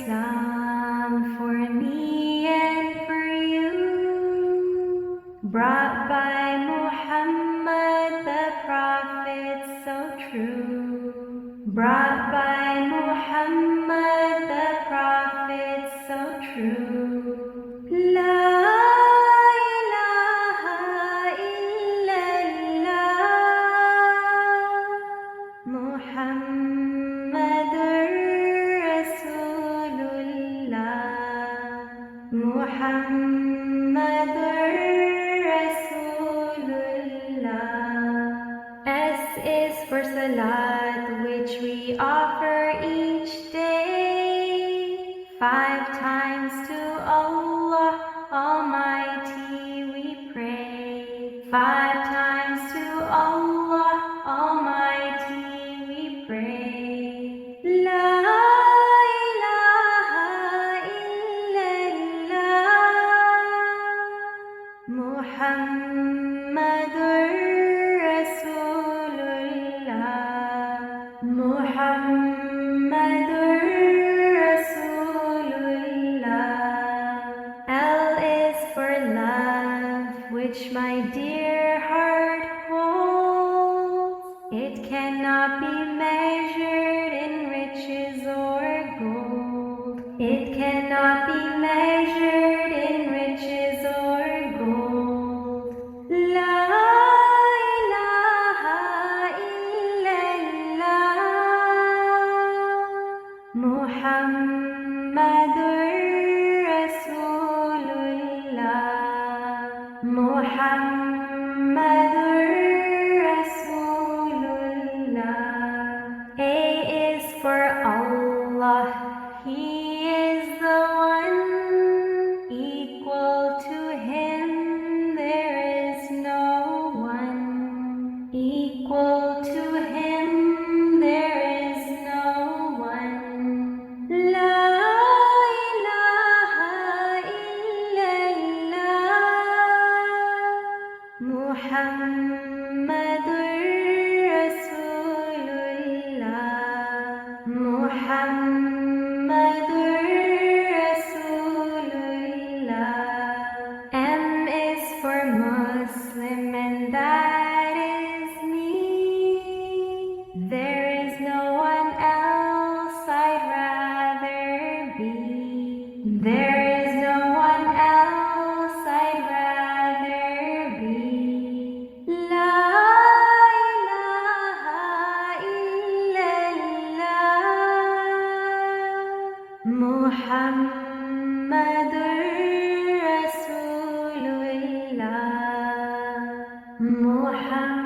Islam for me and for you, brought by Muhammad the Prophet so true, brought by Muhammad the Prophet so true. La ilaha illallah Muhammadur Rasulullah Muhammadur Rasulullah. S is for Salat, which we offer each day, 5 times to Allah Almighty we pray, 5 times to Allah Almighty we pray. La ilaha illallah Muhammadur Rasulullah Muhammadur Rasulullah. L is for love, which my dear heart holds. It cannot be measured in riches or gold. It cannot be measured in riches or gold. La ilaha illallah Muhammadur Rasulullah Muhammadur Rasulullah. A is for Allah, He is the one, equal to Him there is no one, equal to Him there is no one. La ilaha illallah Muhammadur Rasulullah Muhammadur Rasulullah. M is for Muslim, and that is me. There is no one else I'd rather be. There is no one else I'd rather be. La ilaha illallah Muhammadur Rasulullah Muhammad